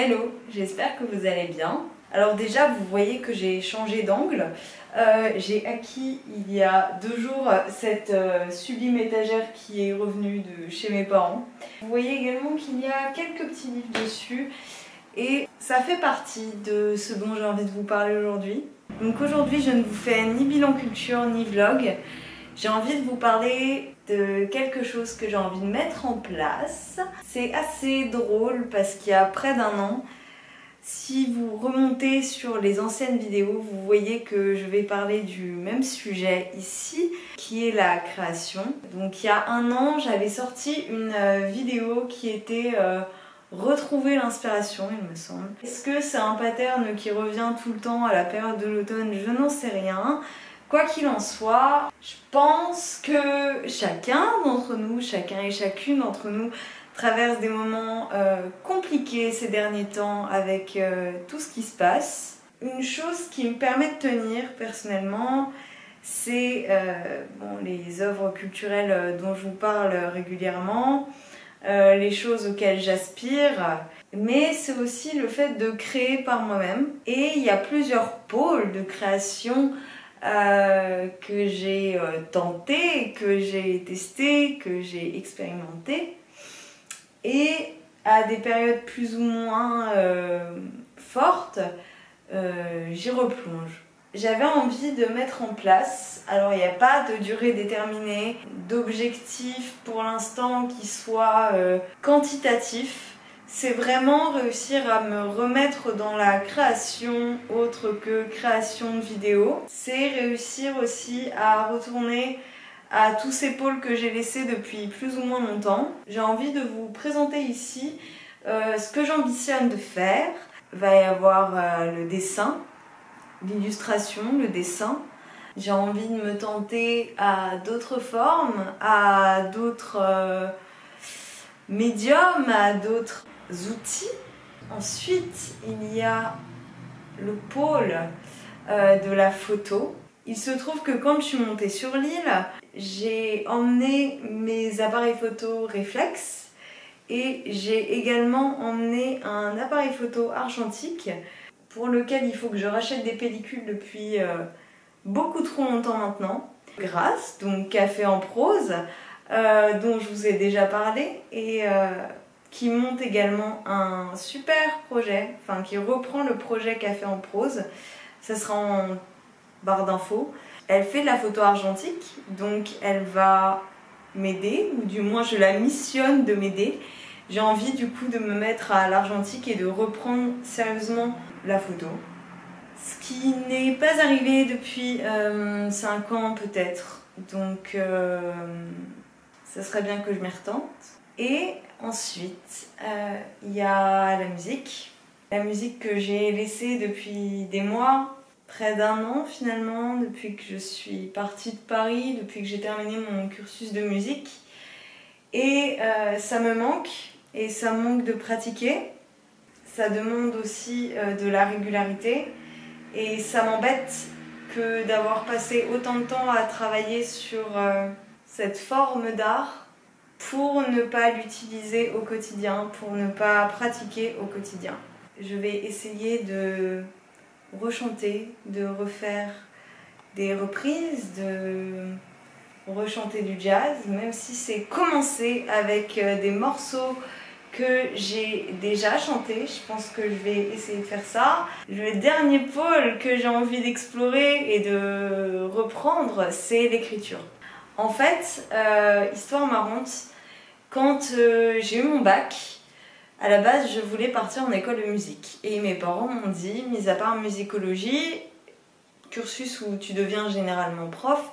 Hello, j'espère que vous allez bien. Alors déjà, vous voyez que j'ai changé d'angle. J'ai acquis il y a 2 jours cette sublime étagère qui est revenue de chez mes parents. Vous voyez également qu'il y a quelques petits livres dessus et ça fait partie de ce dont j'ai envie de vous parler aujourd'hui. Donc aujourd'hui, je ne vous fais ni bilan culture ni vlog. J'ai envie de vous parler de quelque chose que j'ai envie de mettre en place. C'est assez drôle parce qu'il y a près d'1 an, si vous remontez sur les anciennes vidéos, vous voyez que je vais parler du même sujet ici, qui est la création. Donc il y a 1 an, j'avais sorti une vidéo qui était retrouver l'inspiration, il me semble. Est-ce que c'est un pattern qui revient tout le temps à la période de l'automne? Je n'en sais rien. Quoi qu'il en soit, je pense que chacun d'entre nous, chacun et chacune d'entre nous traverse des moments compliqués ces derniers temps avec tout ce qui se passe. Une chose qui me permet de tenir personnellement, c'est les œuvres culturelles dont je vous parle régulièrement, les choses auxquelles j'aspire, mais c'est aussi le fait de créer par moi-même. Et il y a plusieurs pôles de création que j'ai tenté, que j'ai testé, que j'ai expérimenté. Et à des périodes plus ou moins fortes, j'y replonge. J'avais envie de mettre en place, alors il n'y a pas de durée déterminée, d'objectif pour l'instant qui soit quantitatif. C'est vraiment réussir à me remettre dans la création autre que création de vidéos. C'est réussir aussi à retourner à tous ces pôles que j'ai laissés depuis plus ou moins longtemps. J'ai envie de vous présenter ici ce que j'ambitionne de faire. Il va y avoir le dessin, l'illustration, le dessin. J'ai envie de me tenter à d'autres formes, à d'autres médiums, à d'autres outils. Ensuite, il y a le pôle de la photo. Il se trouve que quand je suis montée sur l'île, j'ai emmené mes appareils photo réflex et j'ai également emmené un appareil photo argentique pour lequel il faut que je rachète des pellicules depuis beaucoup trop longtemps maintenant. Grâce, donc Café en prose, dont je vous ai déjà parlé et qui monte également un super projet, enfin qui reprend le projet Café en prose. Ça sera en barre d'infos. Elle fait de la photo argentique, donc elle va m'aider, ou du moins je la missionne de m'aider. J'ai envie du coup de me mettre à l'argentique et de reprendre sérieusement la photo. Ce qui n'est pas arrivé depuis 5 ans peut-être, donc ça serait bien que je m'y retente. Et ensuite, il y a la musique. La musique que j'ai laissée depuis des mois, près d'1 an finalement, depuis que je suis partie de Paris, depuis que j'ai terminé mon cursus de musique. Et ça me manque, et ça me manque de pratiquer. Ça demande aussi de la régularité. Et ça m'embête que d'avoir passé autant de temps à travailler sur cette forme d'art pour ne pas l'utiliser au quotidien, pour ne pas pratiquer au quotidien. Je vais essayer de rechanter, de refaire des reprises, de rechanter du jazz, même si c'est commencé avec des morceaux que j'ai déjà chanté. Je pense que je vais essayer de faire ça. Le dernier pôle que j'ai envie d'explorer et de reprendre, c'est l'écriture. En fait, histoire marrante, quand j'ai eu mon bac, à la base je voulais partir en école de musique. Et mes parents m'ont dit, mis à part musicologie, cursus où tu deviens généralement prof,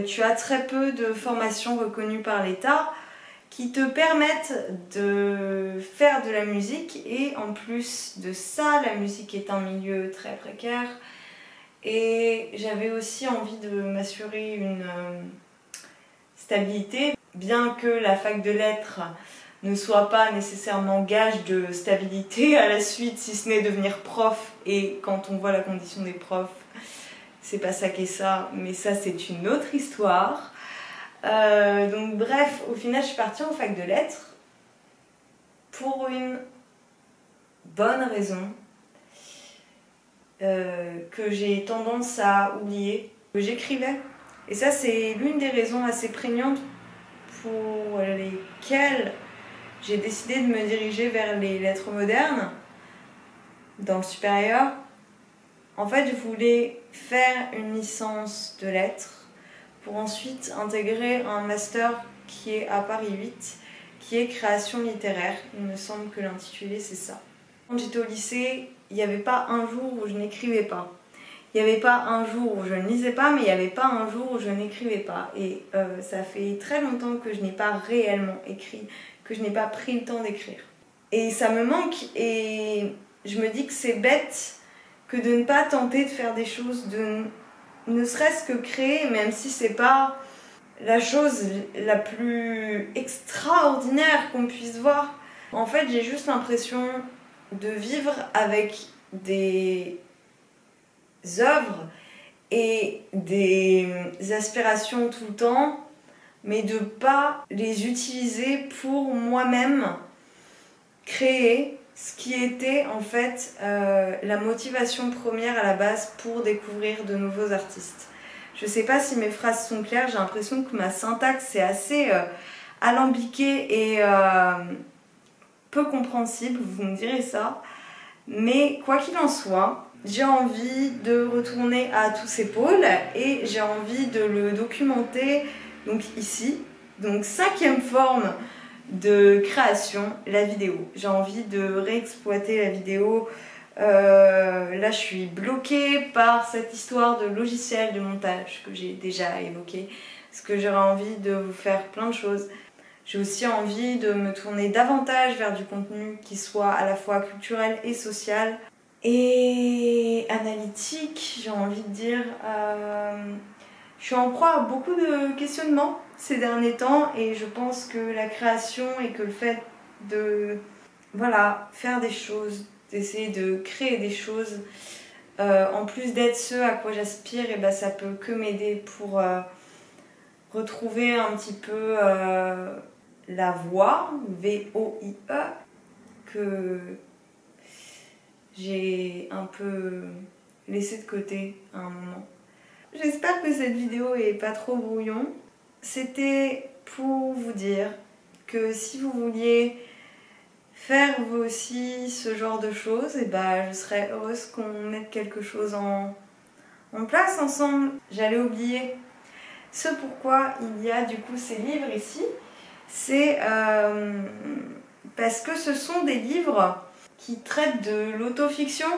tu as très peu de formations reconnues par l'État qui te permettent de faire de la musique, et en plus de ça, la musique est un milieu très précaire et j'avais aussi envie de m'assurer une stabilité, bien que la fac de lettres ne soit pas nécessairement gage de stabilité à la suite, si ce n'est devenir prof, et quand on voit la condition des profs, c'est pas ça qu'est ça, mais ça c'est une autre histoire. Donc bref, au final je suis partie en fac de lettres pour une bonnes raisons que j'ai tendance à oublier, que j'écrivais. Et ça, c'est l'une des raisons assez prégnantes pour lesquelles j'ai décidé de me diriger vers les lettres modernes dans le supérieur. En fait, je voulais faire une licence de lettres pour ensuite intégrer un master qui est à Paris 8, qui est création littéraire. Il me semble que l'intitulé, c'est ça. Quand j'étais au lycée, il n'y avait pas un jour où je n'écrivais pas. Il n'y avait pas un jour où je ne lisais pas, mais il n'y avait pas un jour où je n'écrivais pas. Et ça fait très longtemps que je n'ai pas réellement écrit, que je n'ai pas pris le temps d'écrire. Et ça me manque, et je me dis que c'est bête que de ne pas tenter de faire des choses, de ne serait-ce que créer, même si c'est pas la chose la plus extraordinaire qu'on puisse voir. En fait, j'ai juste l'impression de vivre avec des œuvres et des aspirations tout le temps, mais de pas les utiliser pour moi-même créer ce qui était en fait la motivation première à la base pour découvrir de nouveaux artistes. Je sais pas si mes phrases sont claires, j'ai l'impression que ma syntaxe est assez alambiquée et peu compréhensible, vous me direz ça. Mais quoi qu'il en soit, j'ai envie de retourner à tous ces pôles et j'ai envie de le documenter donc ici. Donc 5e forme de création, la vidéo. J'ai envie de réexploiter la vidéo. Là je suis bloquée par cette histoire de logiciel de montage que j'ai déjà évoqué, parce que j'aurais envie de vous faire plein de choses. J'ai aussi envie de me tourner davantage vers du contenu qui soit à la fois culturel et social et analytique, j'ai envie de dire. Je suis en proie à beaucoup de questionnements ces derniers temps et je pense que la création et que le fait de faire des choses, d'essayer de créer des choses, en plus d'être ce à quoi j'aspire, et ça peut que m'aider pour retrouver un petit peu la voie, V-O-I-E, que j'ai un peu laissé de côté à un moment. J'espère que cette vidéo est pas trop brouillon. C'était pour vous dire que si vous vouliez faire vous aussi ce genre de choses, je serais heureuse qu'on mette quelque chose en place ensemble. J'allais oublier ce pourquoi il y a du coup ces livres ici. C'est parce que ce sont des livres qui traitent de l'autofiction,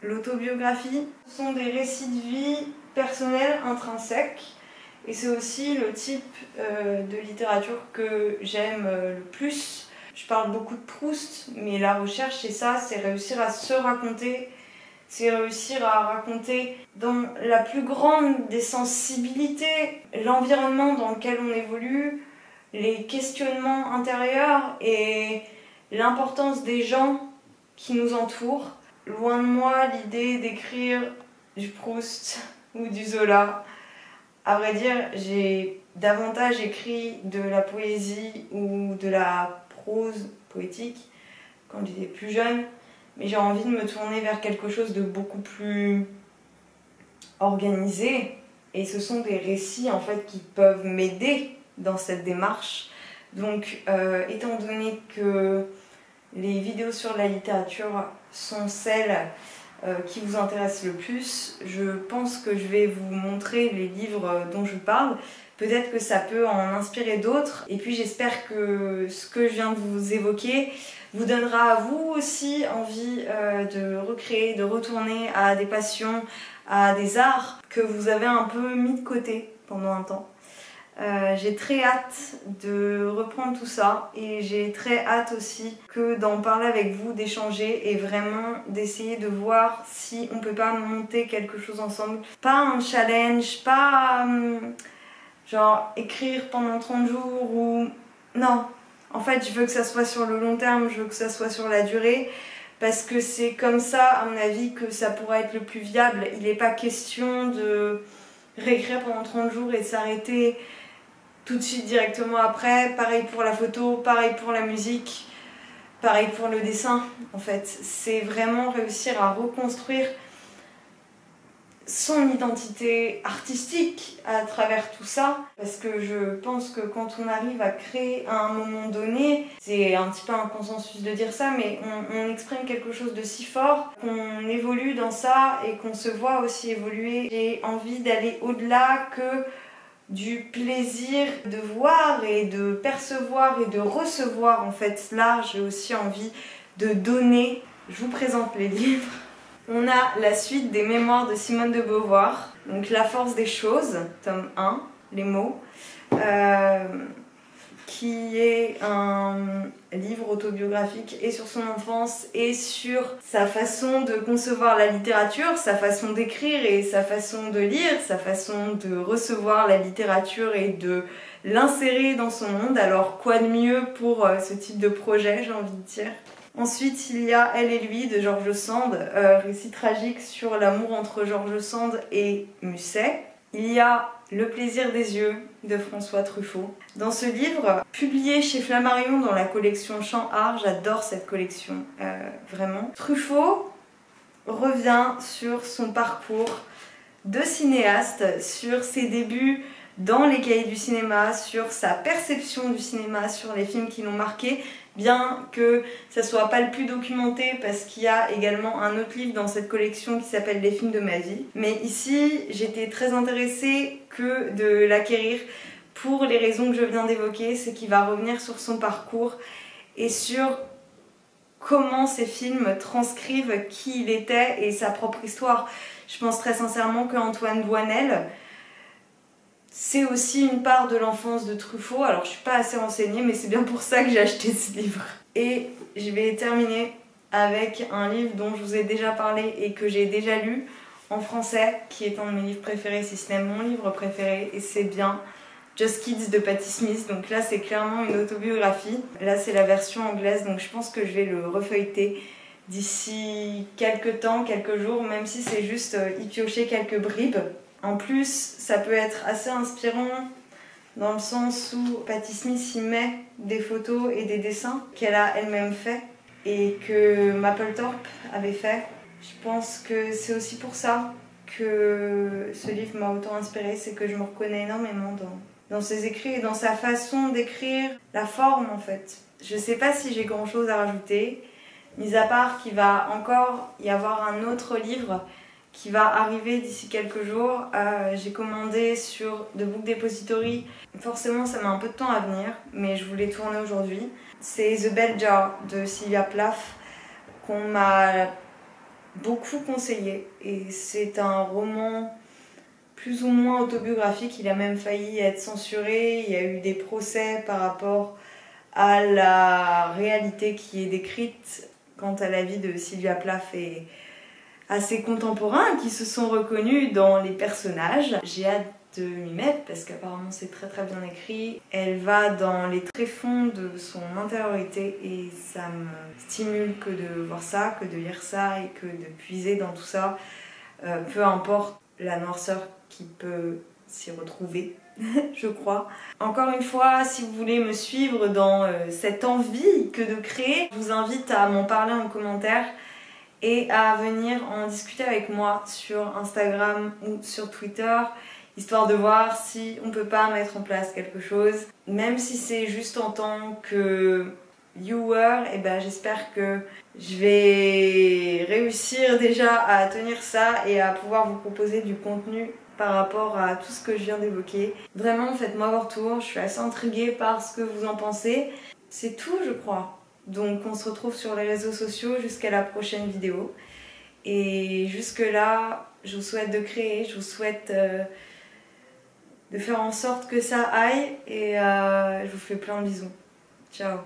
l'autobiographie. Ce sont des récits de vie personnels intrinsèques. Et c'est aussi le type de littérature que j'aime le plus. Je parle beaucoup de Proust, mais la recherche c'est ça, c'est réussir à se raconter, c'est réussir à raconter dans la plus grande des sensibilités l'environnement dans lequel on évolue, les questionnements intérieurs et l'importance des gens qui nous entourent. Loin de moi l'idée d'écrire du Proust ou du Zola. À vrai dire, j'ai davantage écrit de la poésie ou de la prose poétique quand j'étais plus jeune, mais j'ai envie de me tourner vers quelque chose de beaucoup plus organisé, et ce sont des récits en fait qui peuvent m'aider dans cette démarche. Donc étant donné que les vidéos sur la littérature sont celles qui vous intéressent le plus, je pense que je vais vous montrer les livres dont je parle. Peut-être que ça peut en inspirer d'autres. Et puis j'espère que ce que je viens de vous évoquer vous donnera à vous aussi envie de recréer, de retourner à des passions, à des arts que vous avez un peu mis de côté pendant un temps. J'ai très hâte de reprendre tout ça et j'ai très hâte aussi que d'en parler avec vous, d'échanger et vraiment d'essayer de voir si on peut pas monter quelque chose ensemble. Pas un challenge, pas genre écrire pendant 30 jours ou... Non, en fait je veux que ça soit sur le long terme, je veux que ça soit sur la durée, parce que c'est comme ça à mon avis que ça pourra être le plus viable. Il n'est pas question de réécrire pendant 30 jours et de s'arrêter tout de suite directement après. Pareil pour la photo, pareil pour la musique. Pareil pour le dessin, en fait. C'est vraiment réussir à reconstruire son identité artistique à travers tout ça, parce que je pense que quand on arrive à créer à un moment donné, c'est un petit peu un consensus de dire ça, mais on exprime quelque chose de si fort qu'on évolue dans ça et qu'on se voit aussi évoluer. J'ai envie d'aller au-delà que du plaisir de voir et de percevoir et de recevoir en fait l'art. J'ai aussi envie de donner. Je vous présente les livres. On a la suite des mémoires de Simone de Beauvoir, donc La force des choses, tome 1, les mots, qui est un livre autobiographique et sur son enfance et sur sa façon de concevoir la littérature, sa façon d'écrire et sa façon de lire, sa façon de recevoir la littérature et de l'insérer dans son monde. Alors quoi de mieux pour ce type de projet, j'ai envie de dire. Ensuite, il y a Elle et lui de George Sand, récit tragique sur l'amour entre George Sand et Musset. Il y a Le plaisir des yeux de François Truffaut. Dans ce livre, publié chez Flammarion dans la collection Champ Art, j'adore cette collection, vraiment. Truffaut revient sur son parcours de cinéaste, sur ses débuts dans les cahiers du cinéma, sur sa perception du cinéma, sur les films qui l'ont marqué, bien que ça soit pas le plus documenté parce qu'il y a également un autre livre dans cette collection qui s'appelle Les films de ma vie. Mais ici, j'étais très intéressée que de l'acquérir pour les raisons que je viens d'évoquer, c'est qu'il va revenir sur son parcours et sur comment ces films transcrivent qui il était et sa propre histoire. Je pense très sincèrement qu'Antoine Doinel, c'est aussi une part de l'enfance de Truffaut. Alors je suis pas assez renseignée, mais c'est bien pour ça que j'ai acheté ce livre. Et je vais terminer avec un livre dont je vous ai déjà parlé et que j'ai déjà lu en français, qui est un de mes livres préférés, si ce n'est mon livre préféré, et c'est bien Just Kids de Patti Smith. Donc là c'est clairement une autobiographie. Là c'est la version anglaise, donc je pense que je vais le refeuilleter d'ici quelques temps, quelques jours, même si c'est juste y piocher quelques bribes. En plus, ça peut être assez inspirant dans le sens où Patti Smith y met des photos et des dessins qu'elle a elle-même fait et que Mapplethorpe avait fait. Je pense que c'est aussi pour ça que ce livre m'a autant inspirée, c'est que je me reconnais énormément dans ses écrits et dans sa façon d'écrire, la forme en fait. Je sais pas si j'ai grand chose à rajouter, mis à part qu'il va encore y avoir un autre livre qui va arriver d'ici quelques jours. J'ai commandé sur The Book Depository. Forcément, ça met un peu de temps à venir, mais je voulais tourner aujourd'hui. C'est The Bell Jar de Sylvia Plath, qu'on m'a beaucoup conseillé. Et c'est un roman plus ou moins autobiographique. Il a même failli être censuré. Il y a eu des procès par rapport à la réalité qui est décrite quant à la vie de Sylvia Plath et à ses contemporains qui se sont reconnus dans les personnages. J'ai hâte de m'y mettre parce qu'apparemment c'est très très bien écrit. Elle va dans les tréfonds de son intériorité et ça me stimule que de voir ça, que de lire ça et que de puiser dans tout ça. Peu importe la noirceur qui peut s'y retrouver, je crois. Encore une fois, si vous voulez me suivre dans cette envie que de créer, je vous invite à m'en parler en commentaire et à venir en discuter avec moi sur Instagram ou sur Twitter, histoire de voir si on peut pas mettre en place quelque chose. Même si c'est juste en tant que viewer, et ben j'espère que je vais réussir déjà à tenir ça et à pouvoir vous proposer du contenu par rapport à tout ce que je viens d'évoquer. Vraiment, faites-moi vos retours, je suis assez intriguée par ce que vous en pensez. C'est tout, je crois. Donc on se retrouve sur les réseaux sociaux jusqu'à la prochaine vidéo. Et jusque là, je vous souhaite de créer, je vous souhaite de faire en sorte que ça aille. Et je vous fais plein de bisous. Ciao.